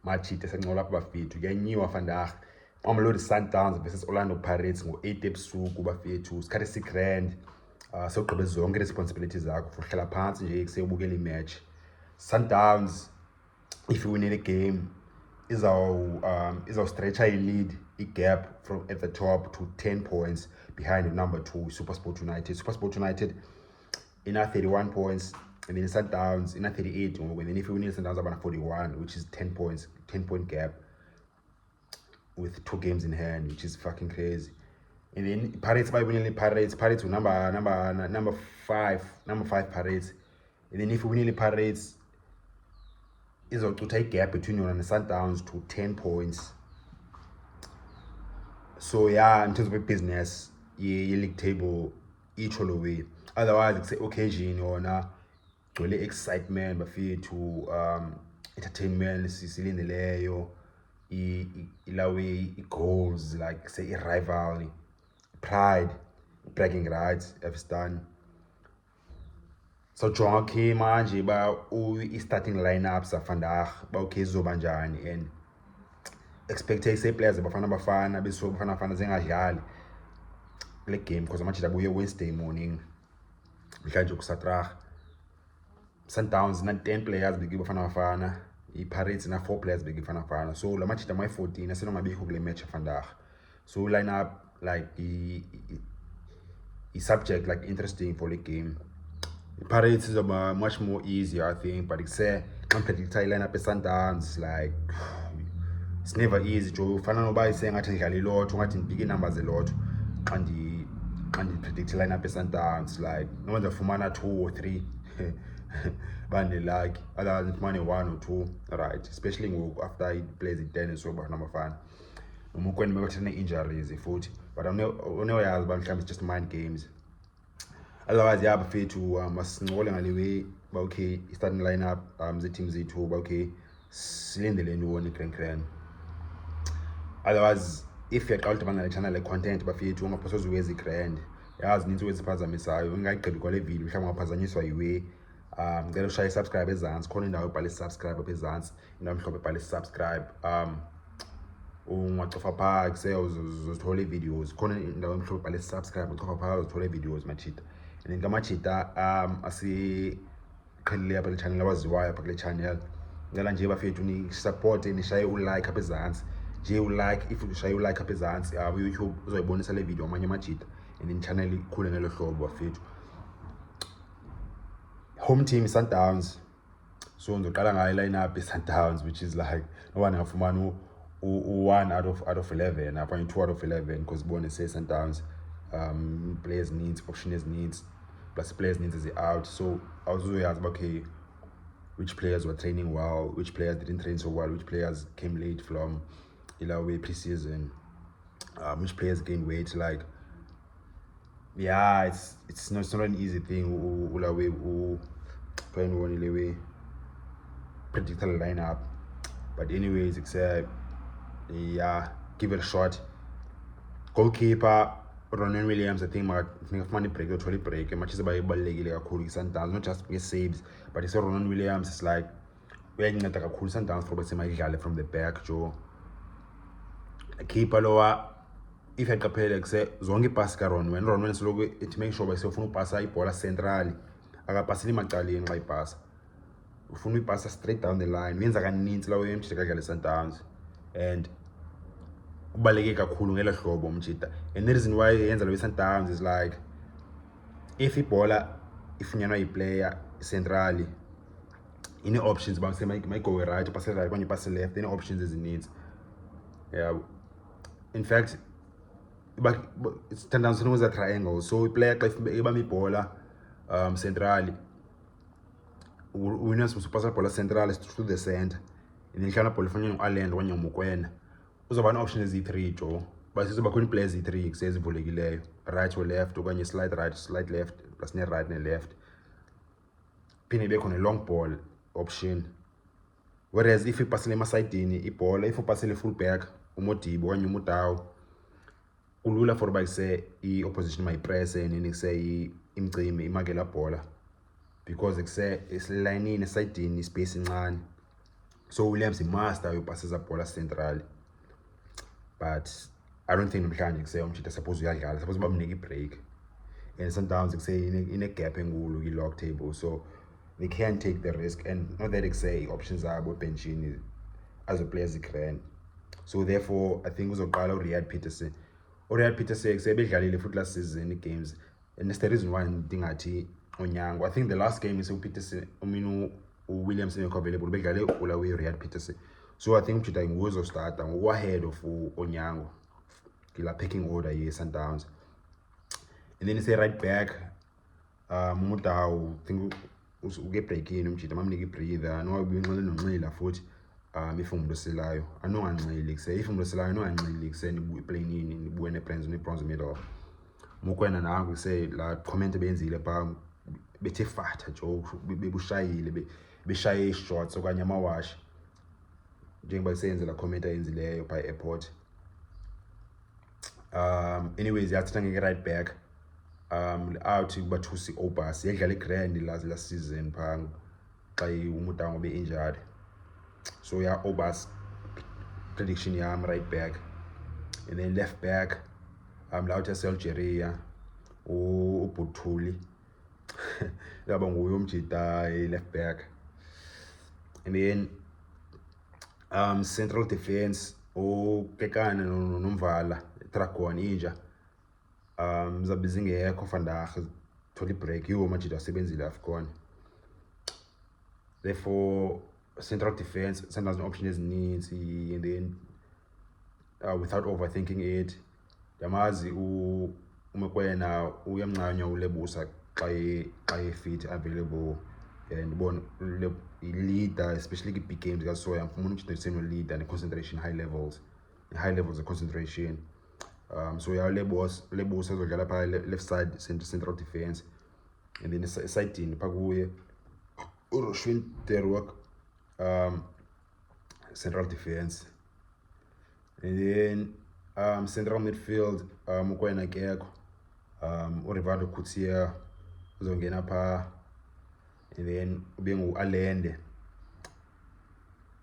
Machita esencola apha bafethu kuyanyiwa vandag Mamelodi Sundowns versus Orlando Pirates ngo-8 ebusuku bafethu isikhathi esigrand sewugqibe zonke responsibilities zakho for hlala phansi nje kuseyobukela imatch. Sundowns if you win the game izawustretcha i-lead i-gap from at the top to 10 points behind the number 2 SuperSport United. SuperSport United in 31 points and then Sundowns in 38 and then if you win Sundowns about 41, which is 10 point gap with 2 games in hand, which is fucking crazy. And then Pirates by winning Pirates were number 5 Pirates. And then if you win the Pirates is to take gap between you and the Sundowns to 10 points. So yeah, in terms of business, league table each all the way. Otherwise, it's an occasion or na really excitement, but feel to entertainment, silindeleyo, ilawe goals like say rivalry, pride, bragging rights, Afcon. So jonke manje ba starting lineups vandag ba okay zobanjani and expect say players Bafana Bafana beso Bafana Bafana zingadlali le game because amajita abuye Wednesday morning mhlanje kusatrag. Sundowns na 10 players begi Bafana Bafana, i-Pirates na 4 players begi Bafana Bafana, so la majita my 14 asenongabikho kule match vandag. So line up like the subject like interesting for the game. The Pirates is much more easier, I think, but it's a competitive lineup at Sundowns, like it's never easy. Joe Fana nobody saying I think a lot, big numbers a lot, and the predict lineup at Sundowns, like no one's a Fumana 2 or 3, but they like other than money 1 or 2, right? Especially after he plays it tennis so but number fan. No more injuries, foot, but I know it's just mind games. Otherwise, yeah, but fair to masinqole ngalewe ba okay starting lineup the teams zethu ba okay silindele ntoni grand. Otherwise, if you're out on the channel like content ba fair to ungaphosoza uwezi grand yazi ninzi weziphazamisayo ungayigqibi kwale video mhlawumbe ungaphazanyiswa yiwe. Ngicela ushaya subscribe ezantsi khona indawo ebhale subscribe apha ezantsi indawo mhlawumbe ebhale subscribe ungacofa phaa kuse uzothola videos khona indawo mhlawumbe ebhale subscribe ucofa phaa uzothola videos machita. And then kamachita asiqhelile apha le channel awaziwayo apha kule channel ngicela nje bafethu ni support nishaye ulike apha ezantsi nje ulike. If ushaye ulike apha ezantsi YouTube uzoyibonisa le video amanye amajita and then channel ikhule ngelo hlobo bafethu. Home team is Sundowns, so ngizoqala ngayo lineup Sundowns, which is like no one ngafumana 1 out of 11 apha 2 out of 11 because bone say Sundowns players needs, options needs, plus players needs is out. So I was always asked, okay, which players were training well, which players didn't train so well, which players came late from Ilawe preseason, which players gained weight. Like, yeah, it's not an easy thing. Ilawe trying to Ilawe predict the lineup, but anyways, except yeah, give it a shot. Goalkeeper Ronwen Williams, I think ngafumana break uthole break matches abayibalekile kakhulu iSundowns, not just saves but it's Ronwen Williams is like uyayinceda kakhulu iSundowns for bese mayidlale from the back. Joe keeper lowa if yaqaphela kuse zonke ipass ka Ronwen siloko it make sure bese ufuna upasa ibhola central akapasili macaleni xa ipasa ufuna uyipasa straight down the line uyenza kaninzi lawo yemjika kadlala iSundowns and ubaleke kakhulu ngelo hlobo umjita. And the reason why yenza lo Sundowns is like if ibhola ifunyanwa yiplayer centrally ine options ba may go right pass right when you pass left ine options ezininzi. Yeah, in fact it's Sundowns knows a triangle, so iplayer xa ibamba ibhola centrally winners usupasa ibhola central through the center and then hlala ibhola ifunyanwa uAllen okanye uMokwena uzoba option ezi3 Joe, but sizoba khona players ezi3 kusezivulekileyo right or left okanye slide right slide left plus ne right ne left phinde ibe khona long ball option. Whereas if ipasile emasayidini ibhola if upasile full back uModibo okanye uMutawu kulula for ba kuse i-opposition mayipress nini kuse imcime imakela bhola because kuse isilayinini esayidini space incane So Williams master uyopasa eza bola central, but I don't think namhlanje kuse umjita suppose uyadlala, suppose bamnike break. And Sundowns in a gap enkulu kwi-log table, so they can take the risk, and not that options zabo benchini as a players grand. So therefore I think uzoqala uRiyad Peterson. uRiyad Peterson sebedlalile futhi last season games, and that's the reason why ndingathi Onyango. I think the last game is uPeterson, Williams available, bedlale uRiyad Peterson. So I think umjita nguzo starter ahead of Onyango kila pecking order ye Sundowns. And then you say right back, Mutau, think get break in, umjita mamnike breather, no ubinqole noNxila futhi if umloselayo. I know anxile say if umloselayo no anxile say ni play nini ni buene bronze medal. Mokwena nangu say la comment benzile pa bethe fatha jo bebushayile beshaye shots okanye amawash njengoba senzela comment ayenzileyo by airport. Anyways yathatha ngeke right back out kubathusi Obas yadlala grand last season pha xa uMutango be injured. So yeah, Obas prediction yam right back, and then left back Lauta Algeria uButhuli yaba nguye umjita left back, and then central defense uKekana noMvala Dragon inja zabe zingekho vandag thola break yiwo manje asebenzile Afcon. Therefore central defense Sundowns option ezininzi, and then without overthinking it, yamazi uMokwena uyamnqanya uLebusa xa fit available, and bon leader especially big games guys. So I'm from leader and concentration high levels of concentration. So yeah, Lebusa uzodlala pha left side central defense, and then side in pakuye uRoshwin Terwak central defense, and then central midfield Mokwena Keko uRiveiro uzongena pha, and then ube ngu-Alende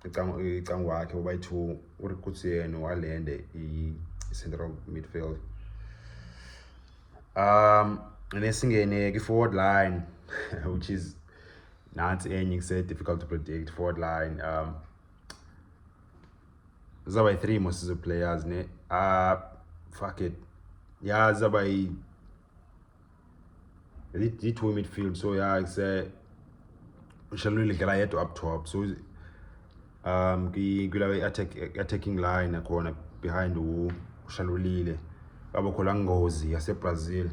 icango wakhe ubayi-2 uRikutsie no-Alende i-central midfield. And then singene ki-forward line which is nansi enye difficult to predict. Forward line zaba 3 most of the players ne fuck it, yeah, zaba the 2 midfield. So yeah, I say Shaluli dlala yedwa up top, so kula attacking line akhona behind uShalulile abakho la ngozi yaseBrazil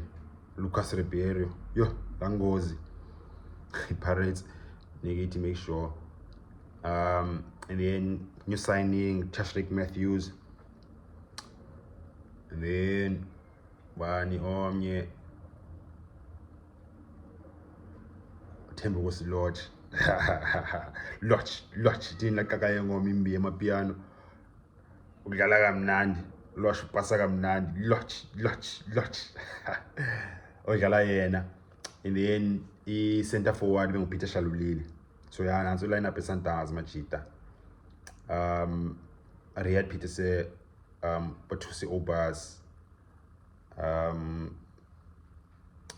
Lucas Riveiro, yo la ngozi Pirates need to make sure. And then new signing Tashrik Matthews, and then bani omnye Themba was Lodge Lodge thina kakaye ngoma imbi emapiano udlala kamnandi, Lodge upasa kamnandi, Lodge odlala yena. And then i-center forward benguPeter Shalulile. So yeah, nanso line up eSundowns majita. Riyad Peterson, Bathusi Obas,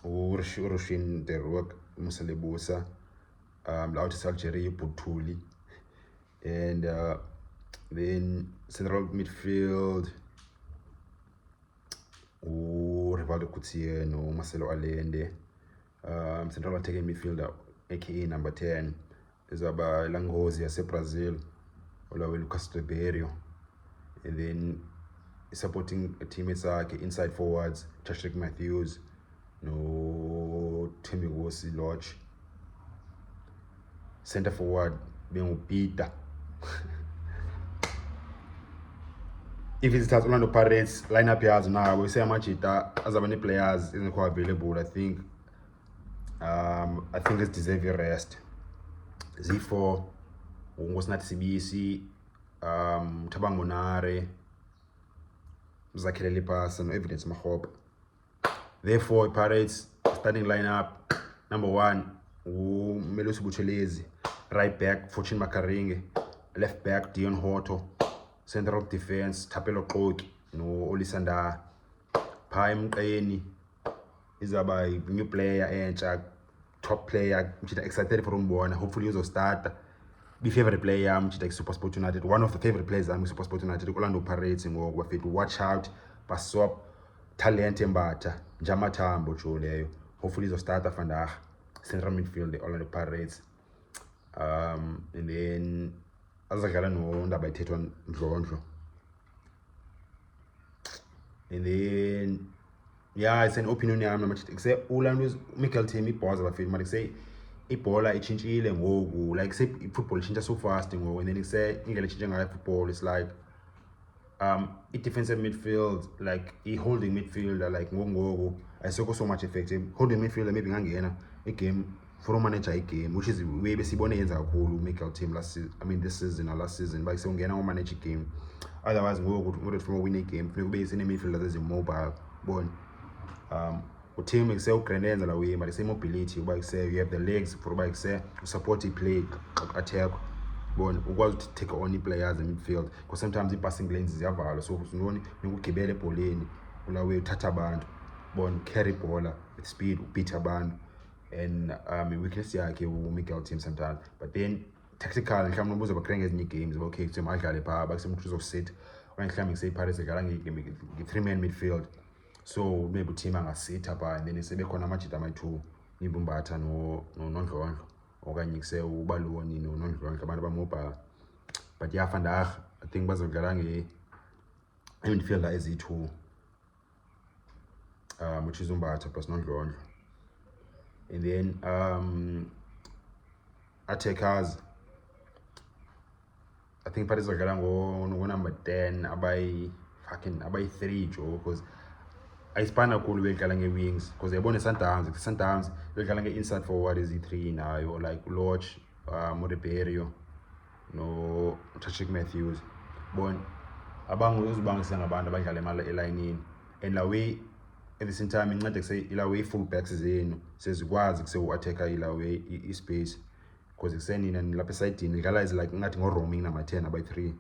uRoshwin Terwak, Lebusa, Lauta Algeria Buthuli, and then central midfield uRiveiro Kutsie no Marcelo Allende. Central attacking midfielder aka number 10 izaba Langozi yaseBrazil olawe Lucas Riveiro, and then supporting teammates akhe inside forwards Tashrik Matthews no Themba Lodge. Center forward benguPeter if it starts Orlando Pirates lineup yazo now we say amajita azaba ne players ezikho available. I think it's deserve a rest. Z4 ngosinathi Sibisi, Thabang Monare, Zakhele Lipasa no Evidence Mahope. Therefore Pirates starting lineup: number 1 uMelosi Buthelezi, right back Fortune Makaringe, left back Dion Horto, central defense Thapelo Qoki no Olisanda. Pha emqeni izaba new player entsha, top player which excited for umbona. Hopefully uzostart. Be favorite player yami like Super Sport United, one of the favorite players I'm Super Sport United, Orlando Pirates ngoku bafethu. Watch out, baswap talent embatha njamathambo jo leyo. Hopefully izostart vandag central midfield the Orlando Pirates. And then azadlala no ndaba ithethwa Ndlondlo. And then yeah, it's an opinion yami manje say Orlando Michael team ibhoza bafethu manje say ibhola itshintshile ngoku, like say football ishintsha so fast ngoku, and then say indlela itshintshe ngayo football is like i-defensive midfield, like i-holding midfielder, like ngoku ayisekho so much effective. Holding midfielder maybe ngangena i-game for manager i-game, which is way besibone yenza kakhulu Michael team last season, I mean this season or last season, but sewungena ngomanage i-game. Otherwise ngoku for win i-game funeka ube sine-midfielders ezimobile bona. Team Grenenza la way, but the same mobility, you have the legs for support play attack. Bon, to take on players in midfield because sometimes the passing lanes is available. So you gibele poleni, ulawe uthatha abantu, bon carry ball with speed, beat abantu, and weakness yakhe make our team sometimes. But then tactical, mhlawumbe ubuza bakrenga ezinye games, okay, so madlale pha bakusemkhuzo sit, okanye mhlawumbe say Paris edlala nge-3-man midfield. So maybe team angasitha pha, and then sebekhona amajita ama-2 nibumbatha noNdlondlo okanye kuse ubaloni noNdlondlo abantu abamobile. But yeah, vandag I think bazodlala nge-midfielder ezi-2, which is umbatha plus noNdlondlo. And then attackers, I think Paris izodlala ngo-number 10 abayi-3 jo, because ayisipana kakhulu bedlala nge-wings, because yayibona Sundowns bedlala nge-inside forward ezi-3 nayo, like Lodge, Riveiro no Tashik Matthews. Bon abanguzibangisa ngabantu abadlala elayinini, and la way at the same time incede kuse ila way full backs zenu sezikwazi kuse u-attacka ila way i-space, because kusenina lapha esayidini idlala is like ngathi ngo-roaming nama 10 by 3.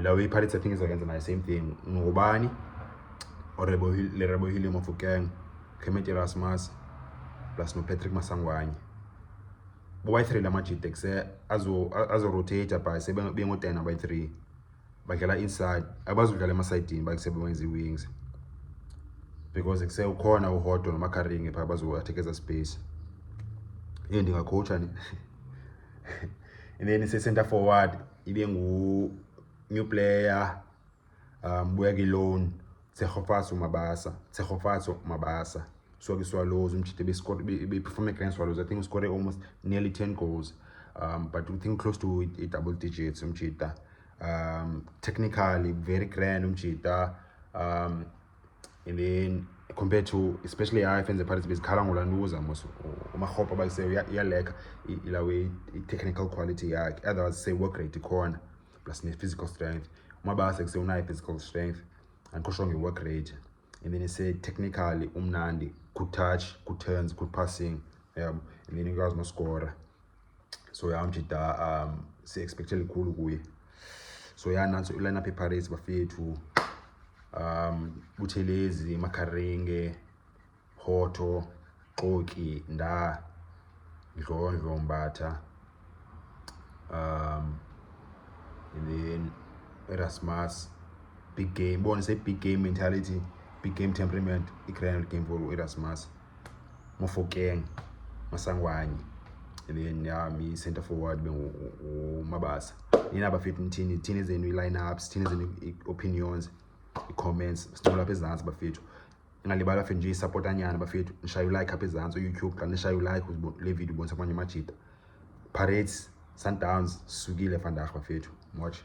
La way Pirates I think izokwenza nayo same thing. Ngubani Rebohile Mofokeng, Clement Erasmus plus no Patrick Masangwanye. Boy 3 la majite kuse azo rotate pa sebe bengo 10 by 3. Bakela inside abazodlala emasayidini bakusebenza i-wings, because kuse ukhona uHoto noMakaringe pha bazo-attackeza space. Yini ndingacoacha ni. And then ise center forward ibe ngu new player Bueki loan Tsegofatso Mabasa. So ke Swallows be perform against Swallows. I think we scored almost nearly 10 goals, but we think close to a double digits umchita. Technically very grand umchita, and then compared to especially I fans the Paris base Kalangulanduza most umahopa by say yeah like ila way technical quality yakhe, otherwise say work rate corner plus physical strength. Mabasa say una physical strength and kushonge work rate, and then he say technically umnandi, good touch, good turns, good passing, and then you guys must score. So yeah umchita say expected cool kuye. So yeah nanso line up Paris bafethu Buthelezi, Makaringe, Hoto, Qoki, Nda, Ndlondlo, Mbatha, and then Erasmus. Big game, bonus say big game mentality, big game temperament, grand game for Erasmus. Mofokeng, Masangwanye, and then me center forward Mabasa. Nina bafethu Tini zenu lineups, Tini zenu opinions, comments, still up ezansi bafethu. Ngalibala bafethu nje support anyana bafethu, nishaya like up ezansi YouTube, kanti nishaya like le video bonisa kwanye majita. Pirates Sundowns sukile vandag bafethu. Watch.